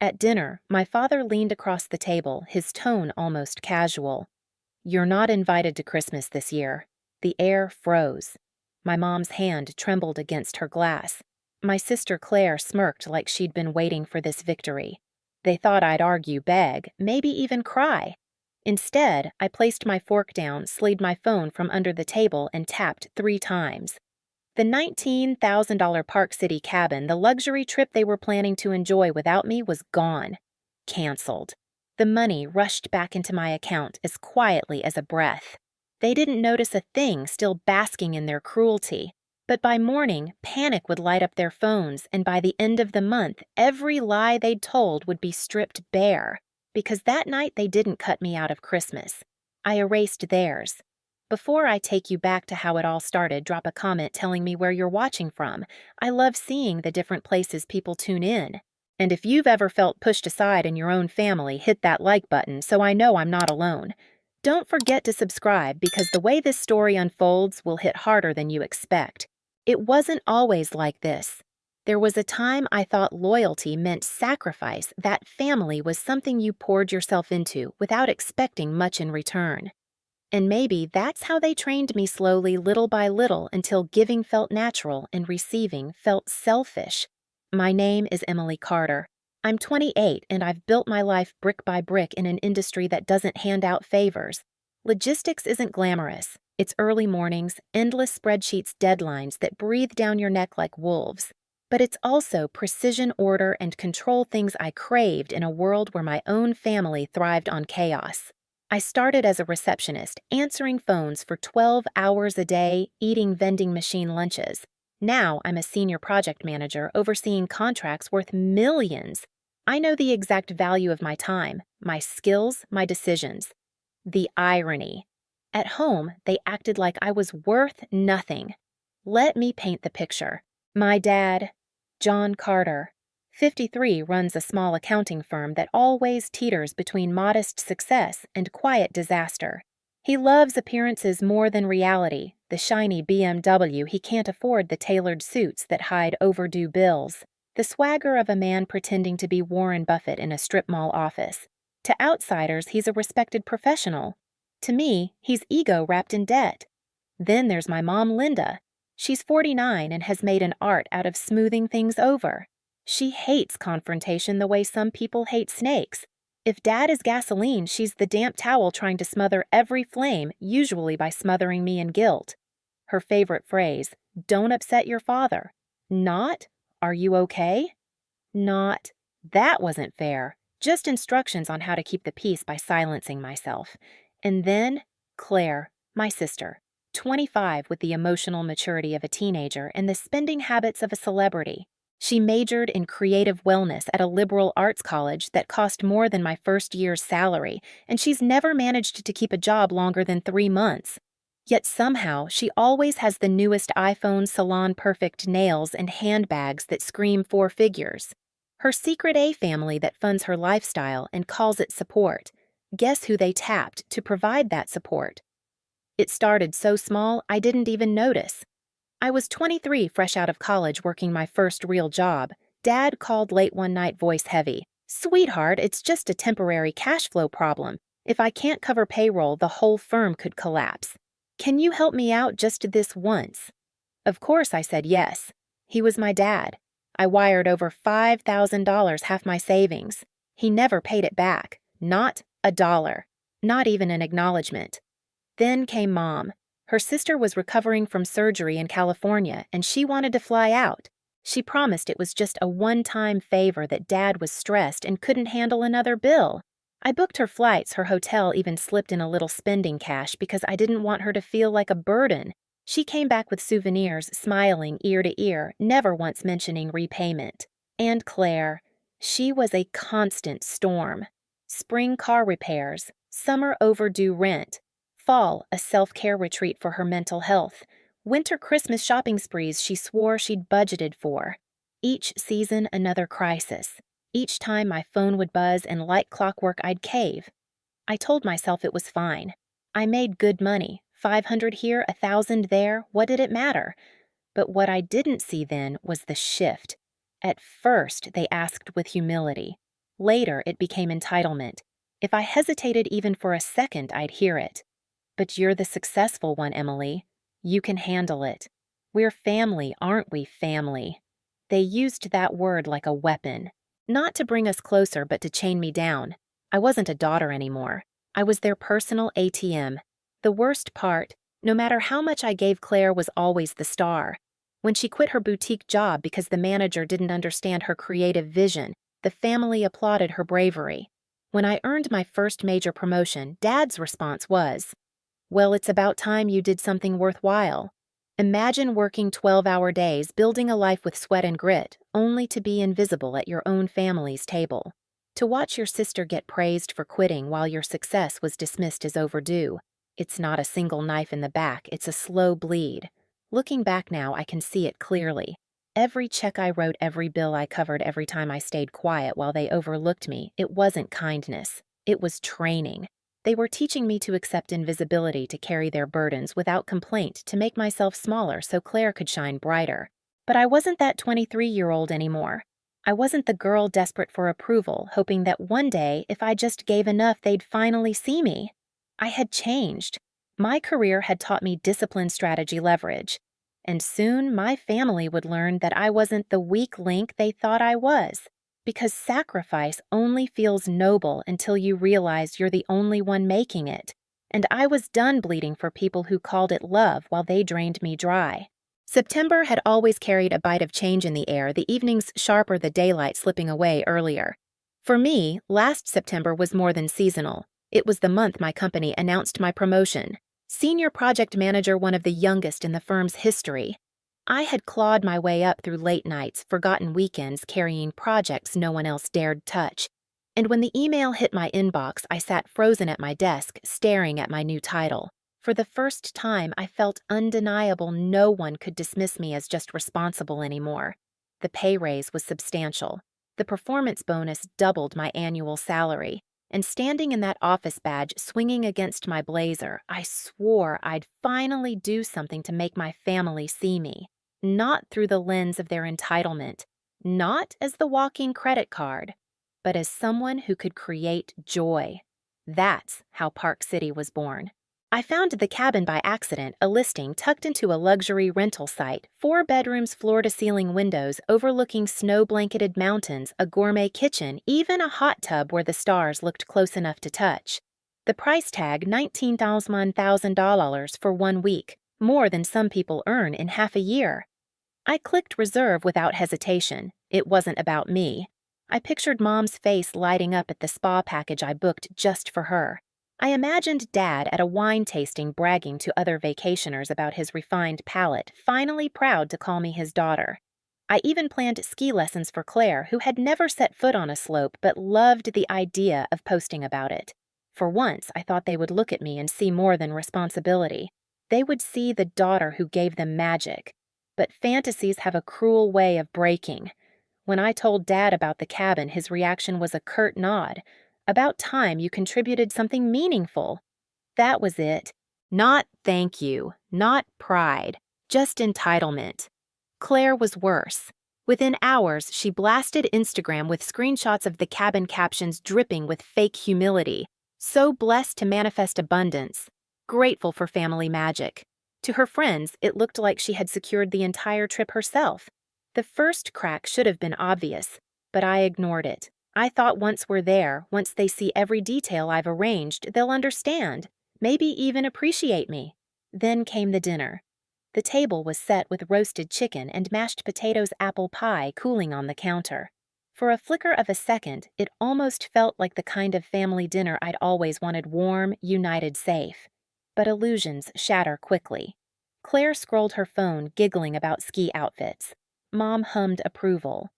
At dinner, my father leaned across the table, his tone almost casual. "You're not invited to Christmas this year." The air froze. My mom's hand trembled against her glass. My sister Claire smirked like she'd been waiting for this victory. They thought I'd argue, beg, maybe even cry. Instead, I placed my fork down, slid my phone from under the table, and tapped 3 times. The $19,000 Park City cabin, the luxury trip they were planning to enjoy without me, was gone. Canceled. The money rushed back into my account as quietly as a breath. They didn't notice a thing, still basking in their cruelty. But by morning, panic would light up their phones, and by the end of the month, every lie they'd told would be stripped bare. Because that night they didn't cut me out of Christmas. I erased theirs. Before I take you back to how it all started, drop a comment telling me where you're watching from. I love seeing the different places people tune in. And if you've ever felt pushed aside in your own family, hit that like button so I know I'm not alone. Don't forget to subscribe because the way this story unfolds will hit harder than you expect. It wasn't always like this. There was a time I thought loyalty meant sacrifice, that family was something you poured yourself into without expecting much in return. And maybe that's how they trained me slowly, little by little, until giving felt natural and receiving felt selfish. My name is Emily Carter. I'm 28 and I've built my life brick by brick in an industry that doesn't hand out favors. Logistics isn't glamorous. It's early mornings, endless spreadsheets, deadlines that breathe down your neck like wolves. But it's also precision order and control things I craved in a world where my own family thrived on chaos. I started as a receptionist, answering phones for 12 hours a day, eating vending machine lunches. Now I'm a senior project manager overseeing contracts worth millions. I know the exact value of my time, my skills, my decisions. The irony. At home, they acted like I was worth nothing. Let me paint the picture. My dad, John Carter, 53, runs a small accounting firm that always teeters between modest success and quiet disaster. He loves appearances more than reality, the shiny BMW he can't afford, the tailored suits that hide overdue bills, the swagger of a man pretending to be Warren Buffett in a strip mall office. To outsiders, he's a respected professional. To me, he's ego wrapped in debt. Then there's my mom, Linda. She's 49 and has made an art out of smoothing things over. She hates confrontation the way some people hate snakes. If Dad is gasoline, she's the damp towel trying to smother every flame, usually by smothering me in guilt. Her favorite phrase, "Don't upset your father." Not, "Are you okay?" Not, "That wasn't fair." Just instructions on how to keep the peace by silencing myself. And then, Claire, my sister, 25 with the emotional maturity of a teenager and the spending habits of a celebrity. She majored in creative wellness at a liberal arts college that cost more than my first year's salary, and she's never managed to keep a job longer than 3 months. Yet somehow, she always has the newest iPhone, salon-perfect nails, and handbags that scream 4 figures. Her secret A family that funds her lifestyle and calls it support. Guess who they tapped to provide that support? It started so small I didn't even notice. I was 23, fresh out of college, working my first real job. Dad called late one night, voice heavy. "Sweetheart, it's just a temporary cash flow problem. If I can't cover payroll, the whole firm could collapse. Can you help me out just this once?" Of course I said yes. He was my dad. I wired over $5,000, half my savings. He never paid it back. Not a dollar. Not even an acknowledgement. Then came Mom. Her sister was recovering from surgery in California, and she wanted to fly out. She promised it was just a one-time favor, that Dad was stressed and couldn't handle another bill. I booked her flights, her hotel, even slipped in a little spending cash because I didn't want her to feel like a burden. She came back with souvenirs, smiling ear to ear, never once mentioning repayment. And Claire. She was a constant storm. Spring car repairs, summer overdue rent, fall a self-care retreat for her mental health, winter Christmas shopping sprees she swore she'd budgeted for. Each season another crisis. Each time my phone would buzz and like clockwork I'd cave. I told myself it was fine. I made good money, 500 here, 1,000 there, what did it matter? But what I didn't see then was the shift. At first, they asked with humility, Later, it became entitlement. If I hesitated even for a second, I'd hear it. But you're the successful one, Emily. You can handle it. We're family, aren't we, family? They used that word like a weapon. Not to bring us closer, but to chain me down. I wasn't a daughter anymore. I was their personal ATM. The worst part, no matter how much I gave Claire, was always the star. When she quit her boutique job because the manager didn't understand her creative vision, the family applauded her bravery. When I earned my first major promotion, Dad's response was, "Well, it's about time you did something worthwhile." Imagine working 12-hour days, building a life with sweat and grit, only to be invisible at your own family's table. To watch your sister get praised for quitting while your success was dismissed as overdue. It's not a single knife in the back, it's a slow bleed. Looking back now, I can see it clearly. Every check I wrote, every bill I covered, every time I stayed quiet while they overlooked me, it wasn't kindness. It was training. They were teaching me to accept invisibility, to carry their burdens without complaint, to make myself smaller so Claire could shine brighter. But I wasn't that 23-year-old anymore. I wasn't the girl desperate for approval, hoping that one day, if I just gave enough, they'd finally see me. I had changed. My career had taught me discipline, strategy, leverage. And soon my family would learn that I wasn't the weak link they thought I was. Because sacrifice only feels noble until you realize you're the only one making it. And I was done bleeding for people who called it love while they drained me dry. September had always carried a bite of change in the air, the evenings sharper, the daylight slipping away earlier. For me, last September was more than seasonal. It was the month my company announced my promotion. Senior project manager, one of the youngest in the firm's history. I had clawed my way up through late nights, forgotten weekends, carrying projects no one else dared touch. And when the email hit my inbox, I sat frozen at my desk, staring at my new title. For the first time, I felt undeniable no one could dismiss me as just responsible anymore. The pay raise was substantial. The performance bonus doubled my annual salary. And standing in that office badge, swinging against my blazer, I swore I'd finally do something to make my family see me. Not through the lens of their entitlement, not as the walking credit card, but as someone who could create joy. That's how Park City was born. I found the cabin by accident, a listing tucked into a luxury rental site, 4 bedrooms, floor-to-ceiling windows, overlooking snow-blanketed mountains, a gourmet kitchen, even a hot tub where the stars looked close enough to touch. The price tag, $19,000 for 1 week, more than some people earn in half a year. I clicked reserve without hesitation. It wasn't about me. I pictured Mom's face lighting up at the spa package I booked just for her. I imagined Dad at a wine tasting bragging to other vacationers about his refined palate, finally proud to call me his daughter. I even planned ski lessons for Claire, who had never set foot on a slope but loved the idea of posting about it. For once, I thought they would look at me and see more than responsibility. They would see the daughter who gave them magic. But fantasies have a cruel way of breaking. When I told Dad about the cabin, his reaction was a curt nod. About time you contributed something meaningful. That was it. Not thank you, not pride, just entitlement. Claire was worse. Within hours, she blasted Instagram with screenshots of the cabin captions dripping with fake humility. So blessed to manifest abundance. Grateful for family magic. To her friends, it looked like she had secured the entire trip herself. The first crack should have been obvious, but I ignored it. I thought once we're there, once they see every detail I've arranged, they'll understand, maybe even appreciate me. Then came the dinner. The table was set with roasted chicken and mashed potatoes, apple pie cooling on the counter. For a flicker of a second, it almost felt like the kind of family dinner I'd always wanted, warm, united, safe. But illusions shatter quickly. Claire scrolled her phone, giggling about ski outfits. Mom hummed approval.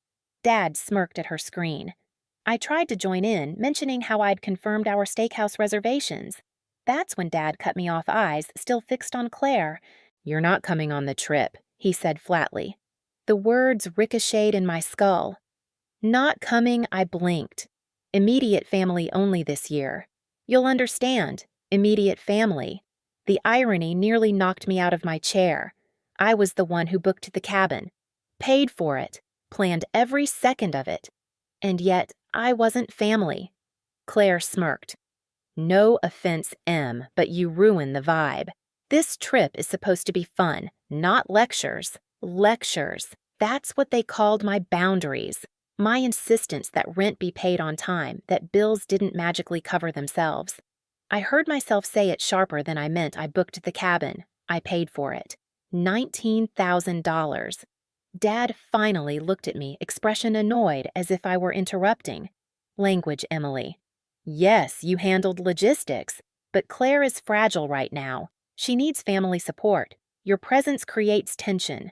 Dad smirked at her screen. I tried to join in, mentioning how I'd confirmed our steakhouse reservations. That's when Dad cut me off, eyes still fixed on Claire. "You're not coming on the trip," he said flatly. The words ricocheted in my skull. Not coming, I blinked. Immediate family only this year. You'll understand. Immediate family. The irony nearly knocked me out of my chair. I was the one who booked the cabin, paid for it, planned every second of it. And yet, I wasn't family. Claire smirked. No offense, M, but you ruin the vibe. This trip is supposed to be fun, not lectures. Lectures. That's what they called my boundaries. My insistence that rent be paid on time, that bills didn't magically cover themselves. I heard myself say it sharper than I meant. I booked the cabin. I paid for it. $19,000. Dad finally looked at me, expression annoyed, as if I were interrupting. Language, Emily. Yes, you handled logistics, but Claire is fragile right now. She needs family support. Your presence creates tension.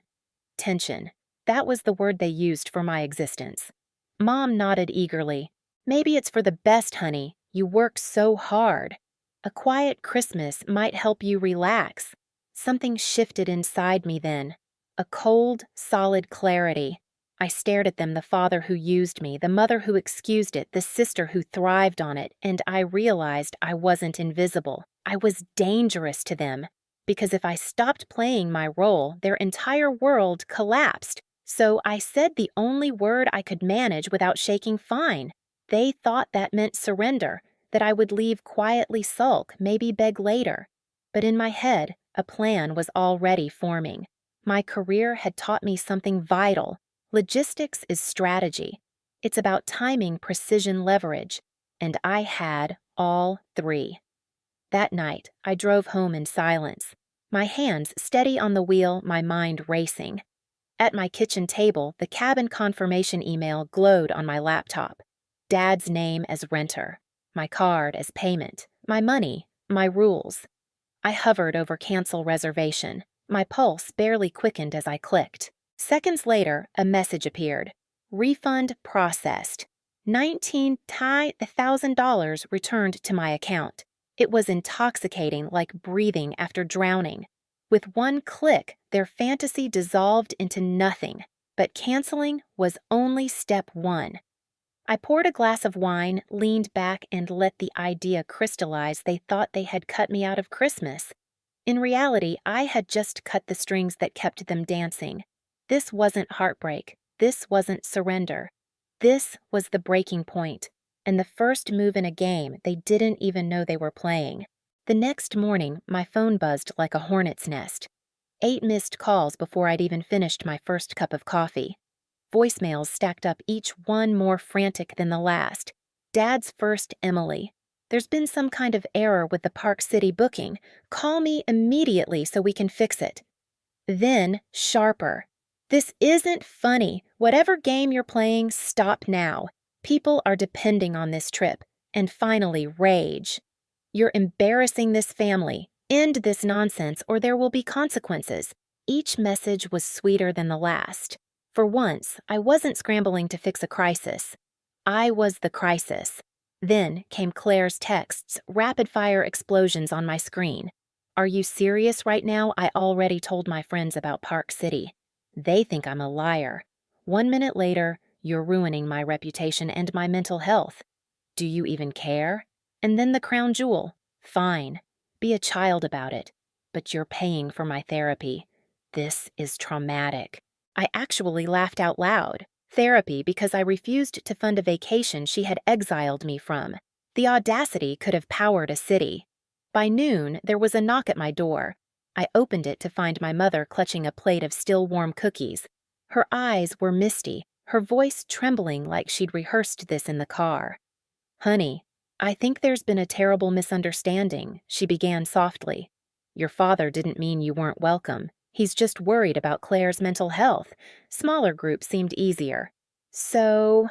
Tension. That was the word they used for my existence. Mom nodded eagerly. Maybe it's for the best, honey. You work so hard. A quiet Christmas might help you relax. Something shifted inside me then. A cold, solid clarity. I stared at them, the father who used me, the mother who excused it, the sister who thrived on it, and I realized I wasn't invisible. I was dangerous to them, because if I stopped playing my role, their entire world collapsed. So I said the only word I could manage without shaking fine. They thought that meant surrender, that I would leave quietly sulk, maybe beg later. But in my head, a plan was already forming. My career had taught me something vital. Logistics is strategy. It's about timing, precision, leverage. And I had all three. That night, I drove home in silence. My hands steady on the wheel, my mind racing. At my kitchen table, the cabin confirmation email glowed on my laptop. Dad's name as renter. My card as payment. My money. My rules. I hovered over cancel reservation. My pulse barely quickened as I clicked. Seconds later, a message appeared. Refund processed. $19,000 returned to my account. It was intoxicating, like breathing after drowning. With one click, their fantasy dissolved into nothing. But canceling was only step one. I poured a glass of wine, leaned back, and let the idea crystallize. They thought they had cut me out of Christmas. In reality, I had just cut the strings that kept them dancing. This wasn't heartbreak. This wasn't surrender. This was the breaking point, and the first move in a game they didn't even know they were playing. The next morning, my phone buzzed like a hornet's nest. 8 missed calls before I'd even finished my first cup of coffee. Voicemails stacked up, each one more frantic than the last. Dad's first, Emily. There's been some kind of error with the Park City booking. Call me immediately so we can fix it. Then, sharper. This isn't funny. Whatever game you're playing, stop now. People are depending on this trip. And finally, rage. You're embarrassing this family. End this nonsense or there will be consequences. Each message was sweeter than the last. For once, I wasn't scrambling to fix a crisis. I was the crisis. Then came Claire's texts, rapid-fire explosions on my screen. Are you serious right now? I already told my friends about Park City. They think I'm a liar. 1 minute later, you're ruining my reputation and my mental health. Do you even care? And then the crown jewel. Fine. Be a child about it. But you're paying for my therapy. This is traumatic. I actually laughed out loud. Therapy because I refused to fund a vacation she had exiled me from. The audacity could have powered a city. By noon, there was a knock at my door. I opened it to find my mother clutching a plate of still-warm cookies. Her eyes were misty, her voice trembling like she'd rehearsed this in the car. Honey, I think there's been a terrible misunderstanding, she began softly. Your father didn't mean you weren't welcome. He's just worried about Claire's mental health. Smaller groups seemed easier. So,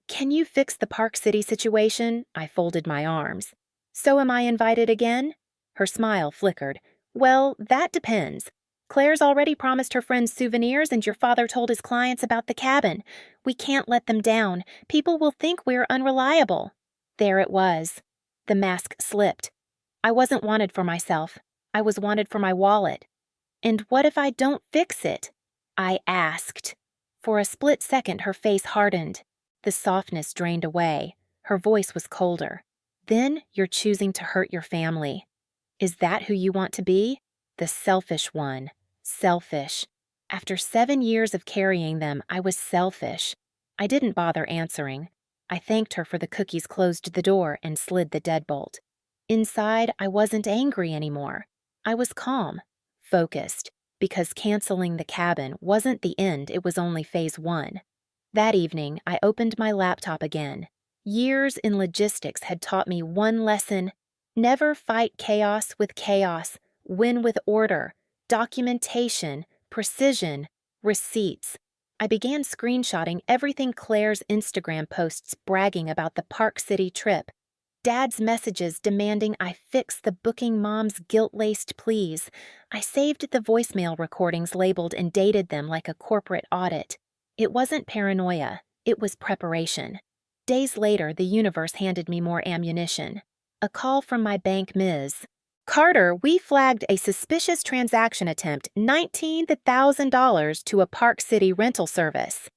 can you fix the Park City situation? I folded my arms. So am I invited again? Her smile flickered. Well, that depends. Claire's already promised her friends souvenirs and your father told his clients about the cabin. We can't let them down. People will think we're unreliable. There it was. The mask slipped. I wasn't wanted for myself. I was wanted for my wallet. And what if I don't fix it? I asked. For a split second, her face hardened. The softness drained away. Her voice was colder. Then you're choosing to hurt your family. Is that who you want to be? The selfish one. Selfish. After 7 years of carrying them, I was selfish. I didn't bother answering. I thanked her for the cookies, closed the door, and slid the deadbolt. Inside, I wasn't angry anymore. I was calm, focused, because canceling the cabin wasn't the end, it was only phase 1. That evening, I opened my laptop again. Years in logistics had taught me one lesson: never fight chaos with chaos, win with order, documentation, precision, receipts. I began screenshotting everything: Claire's Instagram posts bragging about the Park City trip, Dad's messages demanding I fix the booking mom's guilt-laced pleas. I saved the voicemail recordings, labeled and dated them like a corporate audit. It wasn't paranoia, it was preparation. Days later, the universe handed me more ammunition. A call from my bank, Ms. Carter, we flagged a suspicious transaction attempt, $19,000 to a Park City rental service.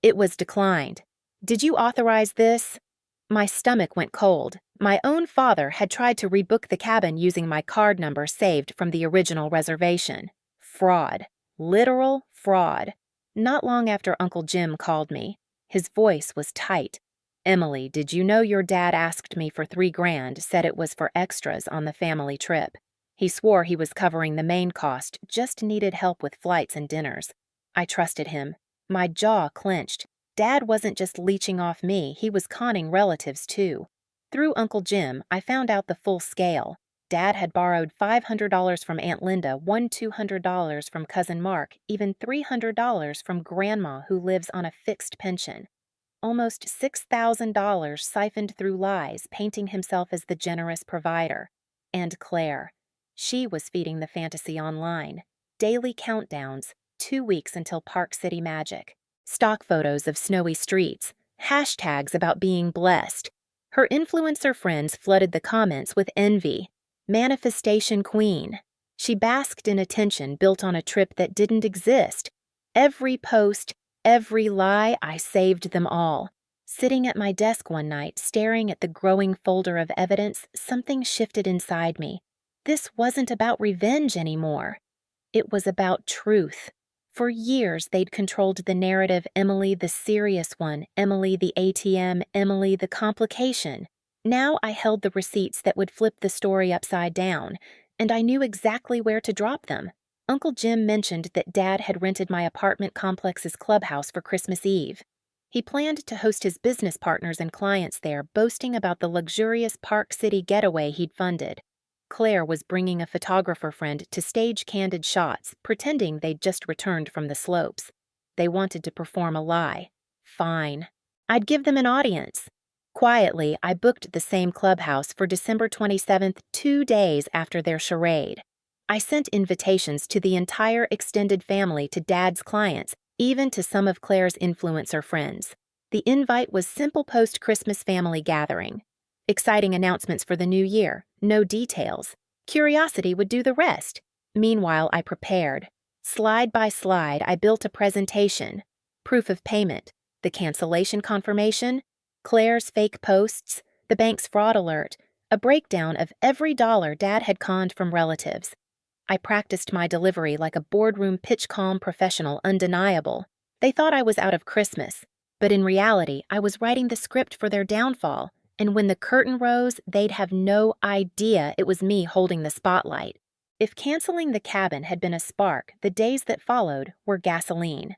It was declined. Did you authorize this? My stomach went cold. My own father had tried to rebook the cabin using my card number saved from the original reservation. Fraud. Literal fraud. Not long after Uncle Jim called me. His voice was tight. Emily, did you know your dad asked me for $3,000, said it was for extras on the family trip. He swore he was covering the main cost, just needed help with flights and dinners. I trusted him. My jaw clenched. Dad wasn't just leeching off me, he was conning relatives too. Through Uncle Jim, I found out the full scale. Dad had borrowed $500 from Aunt Linda, won $200 from Cousin Mark, even $300 from Grandma, who lives on a fixed pension. Almost $6,000 siphoned through lies, painting himself as the generous provider. And Claire. She was feeding the fantasy online. Daily countdowns, 2 weeks until Park City magic. Stock photos of snowy streets, hashtags about being blessed. Her influencer friends flooded the comments with envy. Manifestation queen. She basked in attention built on a trip that didn't exist. Every post, every lie, I saved them all. Sitting at my desk one night, staring at the growing folder of evidence, something shifted inside me. This wasn't about revenge anymore. It was about truth. For years, they'd controlled the narrative: Emily the serious one, Emily the ATM, Emily the complication. Now I held the receipts that would flip the story upside down, and I knew exactly where to drop them. Uncle Jim mentioned that Dad had rented my apartment complex's clubhouse for Christmas Eve. He planned to host his business partners and clients there, boasting about the luxurious Park City getaway he'd funded. Claire was bringing a photographer friend to stage candid shots, pretending they'd just returned from the slopes. They wanted to perform a lie. Fine. I'd give them an audience. Quietly, I booked the same clubhouse for December 27th, 2 days after their charade. I sent invitations to the entire extended family, to Dad's clients, even to some of Claire's influencer friends. The invite was simple: post-Christmas family gathering. Exciting announcements for the new year, no details. Curiosity would do the rest. Meanwhile, I prepared. Slide by slide, I built a presentation. Proof of payment, the cancellation confirmation, Claire's fake posts, the bank's fraud alert, a breakdown of every dollar Dad had conned from relatives. I practiced my delivery like a boardroom pitch-calm professional, undeniable. They thought I was out of Christmas, but in reality, I was writing the script for their downfall. And when the curtain rose, they'd have no idea it was me holding the spotlight. If canceling the cabin had been a spark, the days that followed were gasoline.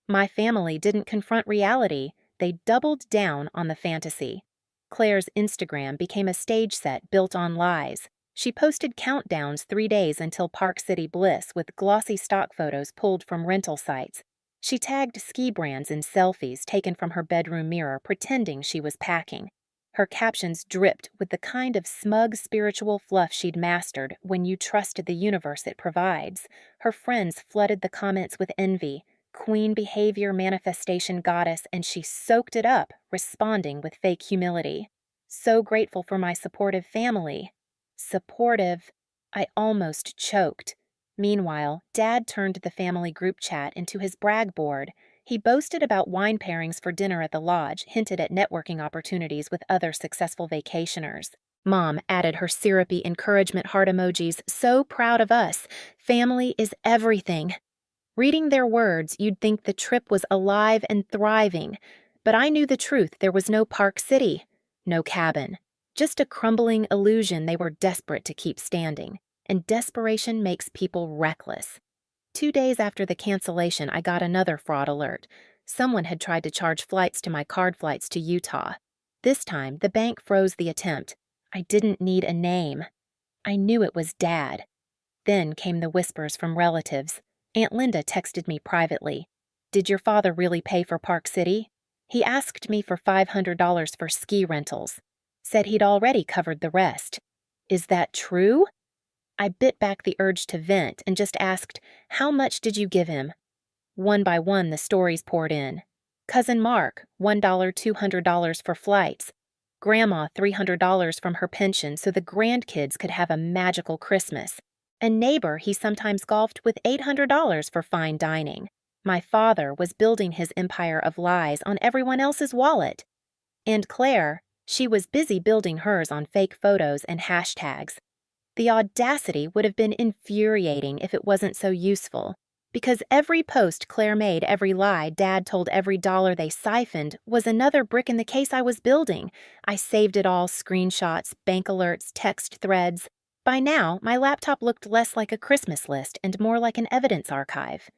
My family didn't confront reality, they doubled down on the fantasy. Claire's Instagram became a stage set built on lies. She posted countdowns 3 days until Park City bliss with glossy stock photos pulled from rental sites. She tagged ski brands in selfies taken from her bedroom mirror, pretending she was packing. Her captions dripped with the kind of smug spiritual fluff she'd mastered when you trust the universe it provides. Her friends flooded the comments with envy. Queen behavior, manifestation goddess, and she soaked it up, responding with fake humility. So grateful for my supportive family. Supportive. I almost choked. Meanwhile, Dad turned the family group chat into his brag board. He boasted about wine pairings for dinner at the lodge, hinted at networking opportunities with other successful vacationers. Mom added her syrupy encouragement heart emojis, so proud of us. Family is everything. Reading their words, you'd think the trip was alive and thriving, But I knew the truth. There was no Park City, no cabin, just a crumbling illusion they were desperate to keep standing. And desperation makes people reckless. 2 days after the cancellation, I got another fraud alert. Someone had tried to charge flights to my card flights to Utah. This time, the bank froze the attempt. I didn't need a name. I knew it was Dad. Then came the whispers from relatives. Aunt Linda texted me privately. "Did your father really pay for Park City? He asked me for $500 for ski rentals. Said he'd already covered the rest. Is that true?" I bit back the urge to vent and just asked, "How much did you give him?" One by one, the stories poured in. Cousin Mark, $1, $200 for flights. Grandma, $300 from her pension so the grandkids could have a magical Christmas. A neighbor he sometimes golfed with $800 for fine dining. My father was building his empire of lies on everyone else's wallet. And Claire, she was busy building hers on fake photos and hashtags. The audacity would have been infuriating if it wasn't so useful, because every post Claire made, every lie Dad told, every dollar they siphoned was another brick in the case I was building. I saved it all, screenshots, bank alerts, text threads. By now, my laptop looked less like a Christmas list and more like an evidence archive.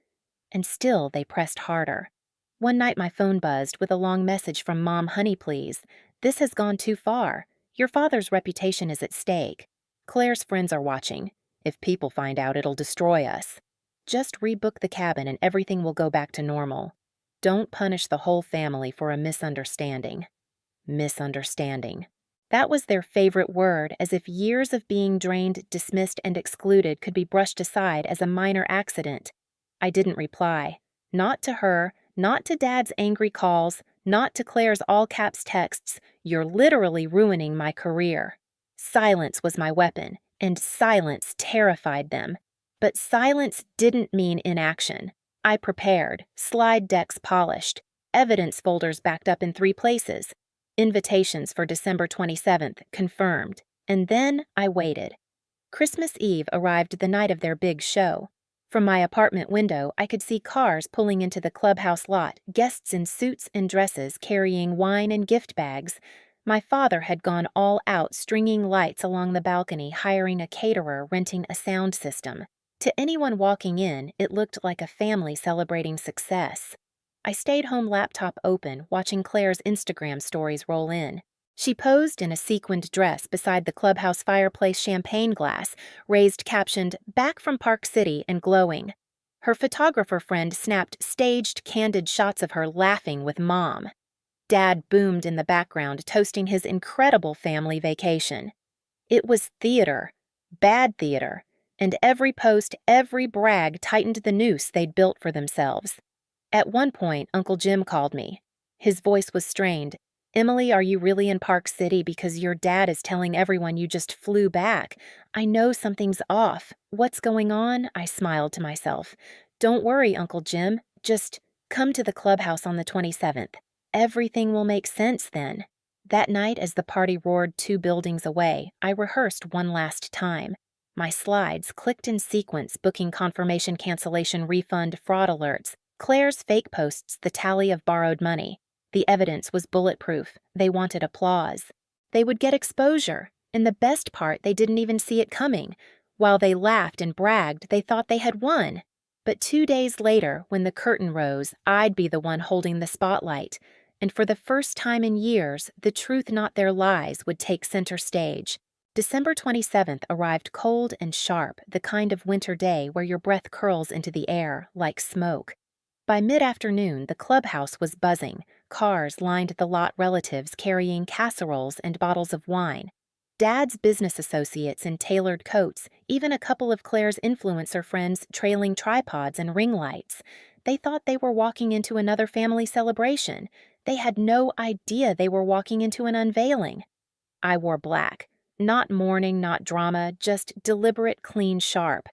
And still they pressed harder. One night my phone buzzed with a long message from Mom, "Honey, please. This has gone too far. Your father's reputation is at stake. Claire's friends are watching. If people find out, it'll destroy us. Just rebook the cabin and everything will go back to normal. Don't punish the whole family for a misunderstanding." Misunderstanding. That was their favorite word, as if years of being drained, dismissed, and excluded could be brushed aside as a minor accident. I didn't reply. Not to her, not to Dad's angry calls, not to Claire's all-caps texts. "You're literally ruining my career." Silence was my weapon, and silence terrified them. But silence didn't mean inaction. I prepared, slide decks polished, evidence folders backed up in 3 places, invitations for December 27th confirmed, and then I waited. Christmas Eve arrived the night of their big show. From my apartment window, I could see cars pulling into the clubhouse lot, guests in suits and dresses carrying wine and gift bags. My father had gone all out, stringing lights along the balcony, hiring a caterer, renting a sound system. To anyone walking in, it looked like a family celebrating success. I stayed home, laptop open, watching Claire's Instagram stories roll in. She posed in a sequined dress beside the clubhouse fireplace, champagne glass, raised captioned, "Back from Park City and glowing." Her photographer friend snapped staged, candid shots of her laughing with Mom. Dad boomed in the background, toasting his incredible family vacation. It was theater, bad theater, and every post, every brag tightened the noose they'd built for themselves. At one point, Uncle Jim called me. His voice was strained. "Emily, are you really in Park City? Because your dad is telling everyone you just flew back. I know something's off. What's going on?" I smiled to myself. "Don't worry, Uncle Jim. Just come to the clubhouse on the 27th. Everything will make sense then." That night, as the party roared 2 buildings away, I rehearsed one last time. My slides clicked in sequence, booking confirmation, cancellation, refund, fraud alerts. Claire's fake posts, the tally of borrowed money. The evidence was bulletproof. They wanted applause. They would get exposure. And the best part, they didn't even see it coming. While they laughed and bragged, they thought they had won. But 2 days later, when the curtain rose, I'd be the one holding the spotlight. And for the first time in years, the truth, not their lies, would take center stage. December 27th arrived cold and sharp, the kind of winter day where your breath curls into the air like smoke. By mid-afternoon, the clubhouse was buzzing. Cars lined the lot, relatives carrying casseroles and bottles of wine. Dad's business associates in tailored coats, even a couple of Claire's influencer friends trailing tripods and ring lights. They thought they were walking into another family celebration. They had no idea they were walking into an unveiling. I wore black. Not mourning, not drama, just deliberate, clean, sharp.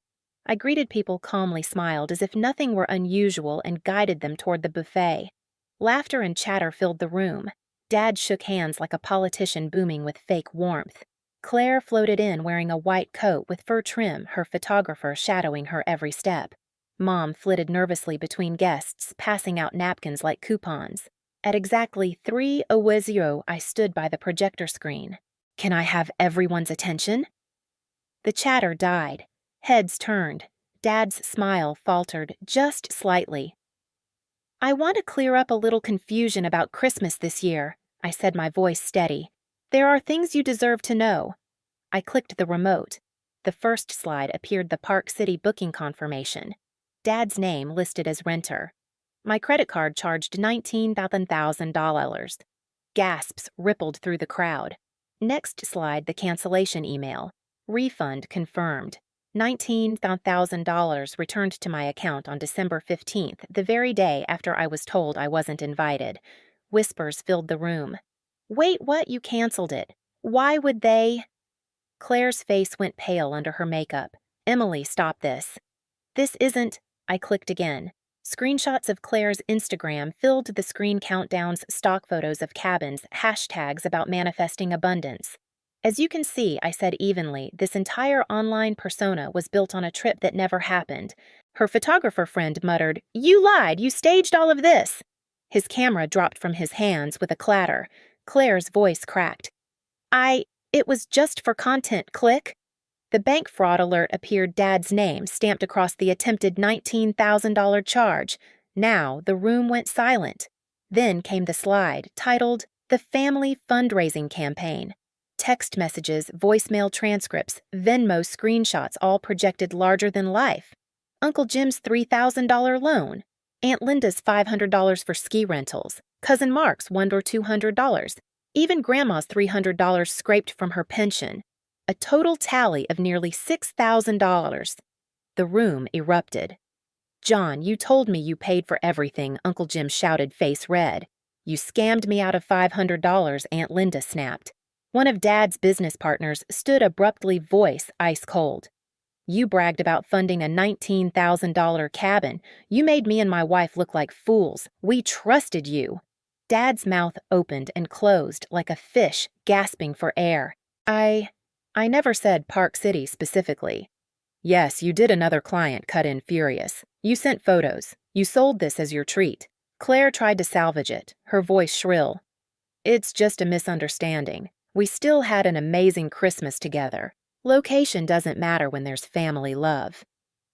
I greeted people, calmly smiled as if nothing were unusual, and guided them toward the buffet. Laughter and chatter filled the room. Dad shook hands like a politician, booming with fake warmth. Claire floated in wearing a white coat with fur trim, her photographer shadowing her every step. Mom flitted nervously between guests, passing out napkins like coupons. At exactly 3:00, I stood by the projector screen. Can I have everyone's attention? The chatter died. Heads turned. Dad's smile faltered just slightly. I want to clear up a little confusion about Christmas this year, I said, my voice steady. There are things you deserve to know. I clicked the remote. The first slide appeared the Park City booking confirmation. Dad's name listed as renter. My credit card charged $19,000. Gasps rippled through the crowd. Next slide, the cancellation email. Refund confirmed. $19,000 returned to my account on December 15th, the very day after I was told I wasn't invited. Whispers filled the room. Wait, what? You canceled it. Why would they? Claire's face went pale under her makeup. Emily, stop this. This isn't. I clicked again. Screenshots of Claire's Instagram filled the screen countdowns, stock photos of cabins, hashtags about manifesting abundance. As you can see, I said evenly, this entire online persona was built on a trip that never happened. Her photographer friend muttered, "You lied! You staged all of this!" His camera dropped from his hands with a clatter. Claire's voice cracked. It was just for content, click. The bank fraud alert appeared Dad's name stamped across the attempted $19,000 charge. Now the room went silent. Then came the slide, titled, The Family Fundraising Campaign. Text messages, voicemail transcripts, Venmo screenshots all projected larger than life. Uncle Jim's $3,000 loan. Aunt Linda's $500 for ski rentals. Cousin Mark's $100 or $200. Even Grandma's $300 scraped from her pension. A total tally of nearly $6,000. The room erupted. John, you told me you paid for everything, Uncle Jim shouted, face red. You scammed me out of $500, Aunt Linda snapped. One of Dad's business partners stood abruptly, voice ice cold. You bragged about funding a $19,000 cabin. You made me and my wife look like fools. We trusted you. Dad's mouth opened and closed like a fish gasping for air. I never said Park City specifically. Yes, you did. Another client cut in furious. You sent photos. You sold this as your treat. Claire tried to salvage it, her voice shrill. It's just a misunderstanding. We still had an amazing Christmas together. Location doesn't matter when there's family love.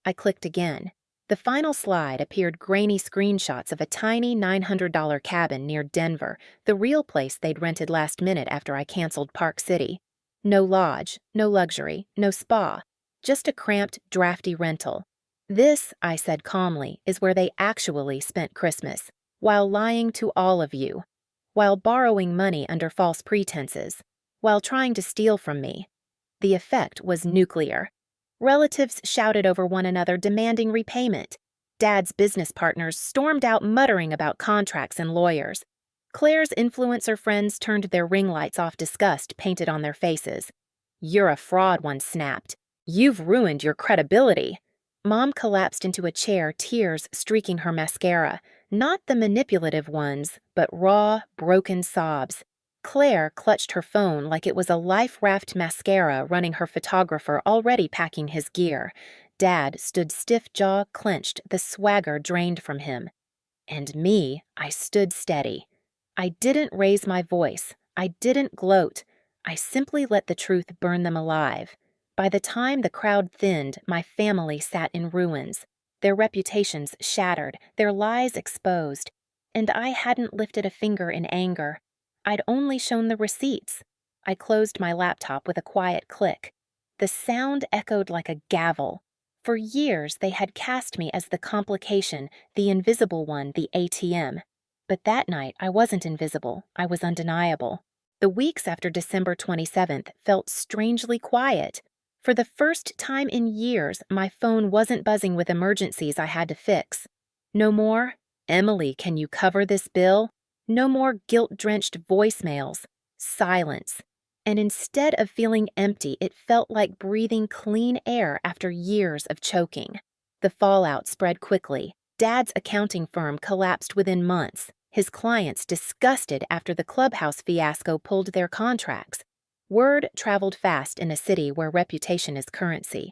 I clicked again. The final slide appeared grainy screenshots of a tiny $900 cabin near Denver, the real place they'd rented last minute after I canceled Park City. No lodge, no luxury, no spa, just a cramped, drafty rental. This, I said calmly, is where they actually spent Christmas, while lying to all of you, while borrowing money under false pretenses, while trying to steal from me. The effect was nuclear. Relatives shouted over one another, demanding repayment. Dad's business partners stormed out muttering about contracts and lawyers. Claire's influencer friends turned their ring lights off, disgust painted on their faces. You're a fraud, one snapped. You've ruined your credibility. Mom collapsed into a chair, tears streaking her mascara. Not the manipulative ones, but raw, broken sobs. Claire clutched her phone like it was a life raft mascara, running her photographer already packing his gear. Dad stood stiff, jaw clenched, the swagger drained from him. And me, I stood steady. I didn't raise my voice. I didn't gloat. I simply let the truth burn them alive. By the time the crowd thinned, my family sat in ruins, their reputations shattered, their lies exposed. And I hadn't lifted a finger in anger. I'd only shown the receipts. I closed my laptop with a quiet click. The sound echoed like a gavel. For years, they had cast me as the complication, the invisible one, the ATM. But that night, I wasn't invisible. I was undeniable. The weeks after December 27th felt strangely quiet. For the first time in years, my phone wasn't buzzing with emergencies I had to fix. No more, Emily, can you cover this bill? No more guilt-drenched voicemails. Silence. And instead of feeling empty, it felt like breathing clean air after years of choking. The fallout spread quickly. Dad's accounting firm collapsed within months. His clients disgusted after the clubhouse fiasco pulled their contracts. Word traveled fast in a city where reputation is currency.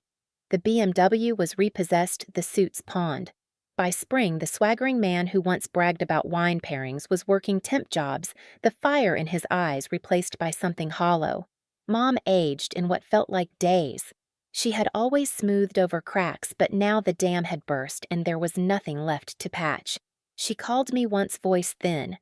The BMW was repossessed, the suits pawned. By spring, the swaggering man who once bragged about wine pairings was working temp jobs, the fire in his eyes replaced by something hollow. Mom aged in what felt like days. She had always smoothed over cracks, but now the dam had burst and there was nothing left to patch. She called me once, voice thin.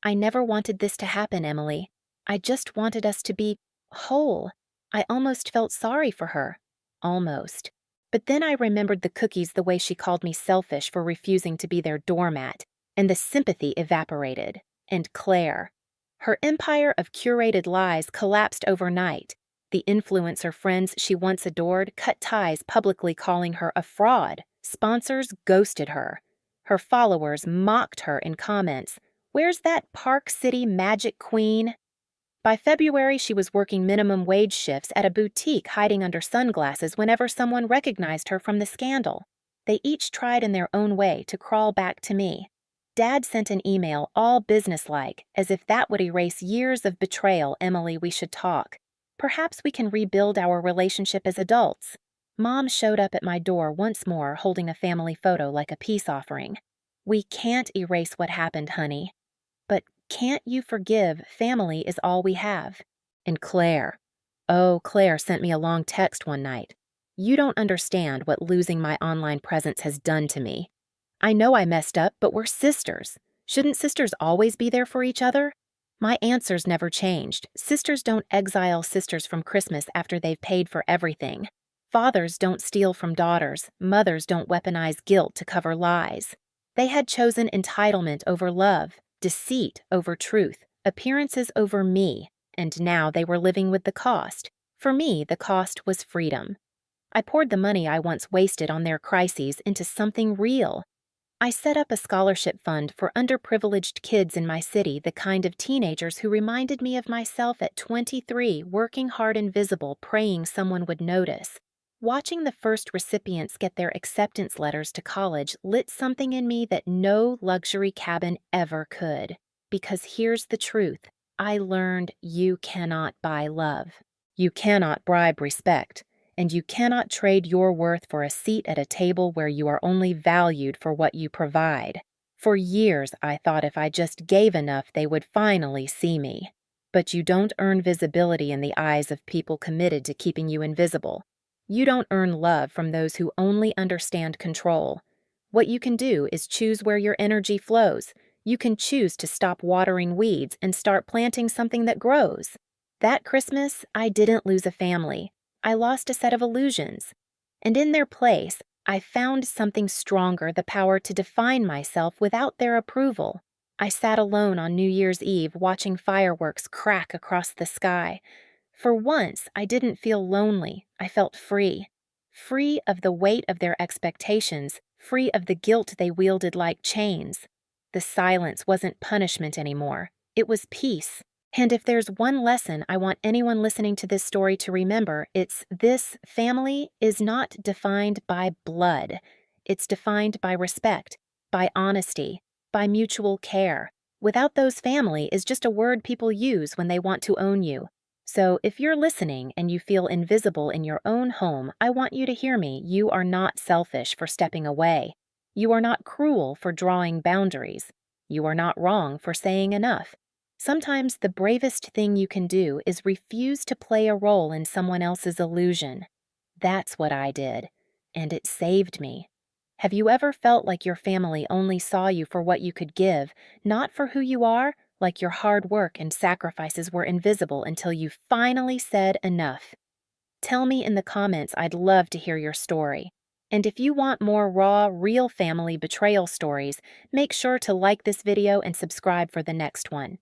I never wanted this to happen, Emily. I just wanted us to be whole. I almost felt sorry for her. Almost. But then I remembered the cookies, the way she called me selfish for refusing to be their doormat, and the sympathy evaporated. And Claire. Her empire of curated lies collapsed overnight. The influencer friends she once adored cut ties, publicly calling her a fraud. Sponsors ghosted her. Her followers mocked her in comments. Where's that Park City magic queen? By February, she was working minimum wage shifts at a boutique, hiding under sunglasses whenever someone recognized her from the scandal. They each tried in their own way to crawl back to me. Dad sent an email, all businesslike, as if that would erase years of betrayal. Emily, we should talk. Perhaps we can rebuild our relationship as adults. Mom showed up at my door once more, holding a family photo like a peace offering. We can't erase what happened, honey. But can't you forgive? Family is all we have. And Claire. Oh, Claire sent me a long text one night. You don't understand what losing my online presence has done to me. I know I messed up, but we're sisters. Shouldn't sisters always be there for each other? My answers never changed. Sisters don't exile sisters from Christmas after they've paid for everything. Fathers don't steal from daughters. Mothers don't weaponize guilt to cover lies. They had chosen entitlement over love, deceit over truth, appearances over me, and now they were living with the cost. For me, the cost was freedom. I poured the money I once wasted on their crises into something real. I set up a scholarship fund for underprivileged kids in my city, the kind of teenagers who reminded me of myself at 23, working hard and visible, praying someone would notice. Watching the first recipients get their acceptance letters to college lit something in me that no luxury cabin ever could. Because here's the truth. I learned you cannot buy love. You cannot bribe respect. And you cannot trade your worth for a seat at a table where you are only valued for what you provide. For years, I thought if I just gave enough, they would finally see me. But you don't earn visibility in the eyes of people committed to keeping you invisible. You don't earn love from those who only understand control. What you can do is choose where your energy flows. You can choose to stop watering weeds and start planting something that grows. That Christmas, I didn't lose a family. I lost a set of illusions. And in their place, I found something stronger, the power to define myself without their approval. I sat alone on New Year's Eve watching fireworks crack across the sky. For once, I didn't feel lonely. I felt free. Free of the weight of their expectations, free of the guilt they wielded like chains. The silence wasn't punishment anymore. It was peace. And if there's one lesson I want anyone listening to this story to remember, it's this: family is not defined by blood. It's defined by respect, by honesty, by mutual care. Without those, family is just a word people use when they want to own you. So if you're listening and you feel invisible in your own home, I want you to hear me. You are not selfish for stepping away. You are not cruel for drawing boundaries. You are not wrong for saying enough. Sometimes the bravest thing you can do is refuse to play a role in someone else's illusion. That's what I did, and it saved me. Have you ever felt like your family only saw you for what you could give, not for who you are, like your hard work and sacrifices were invisible until you finally said enough? Tell me in the comments. I'd love to hear your story. And if you want more raw, real family betrayal stories, make sure to like this video and subscribe for the next one.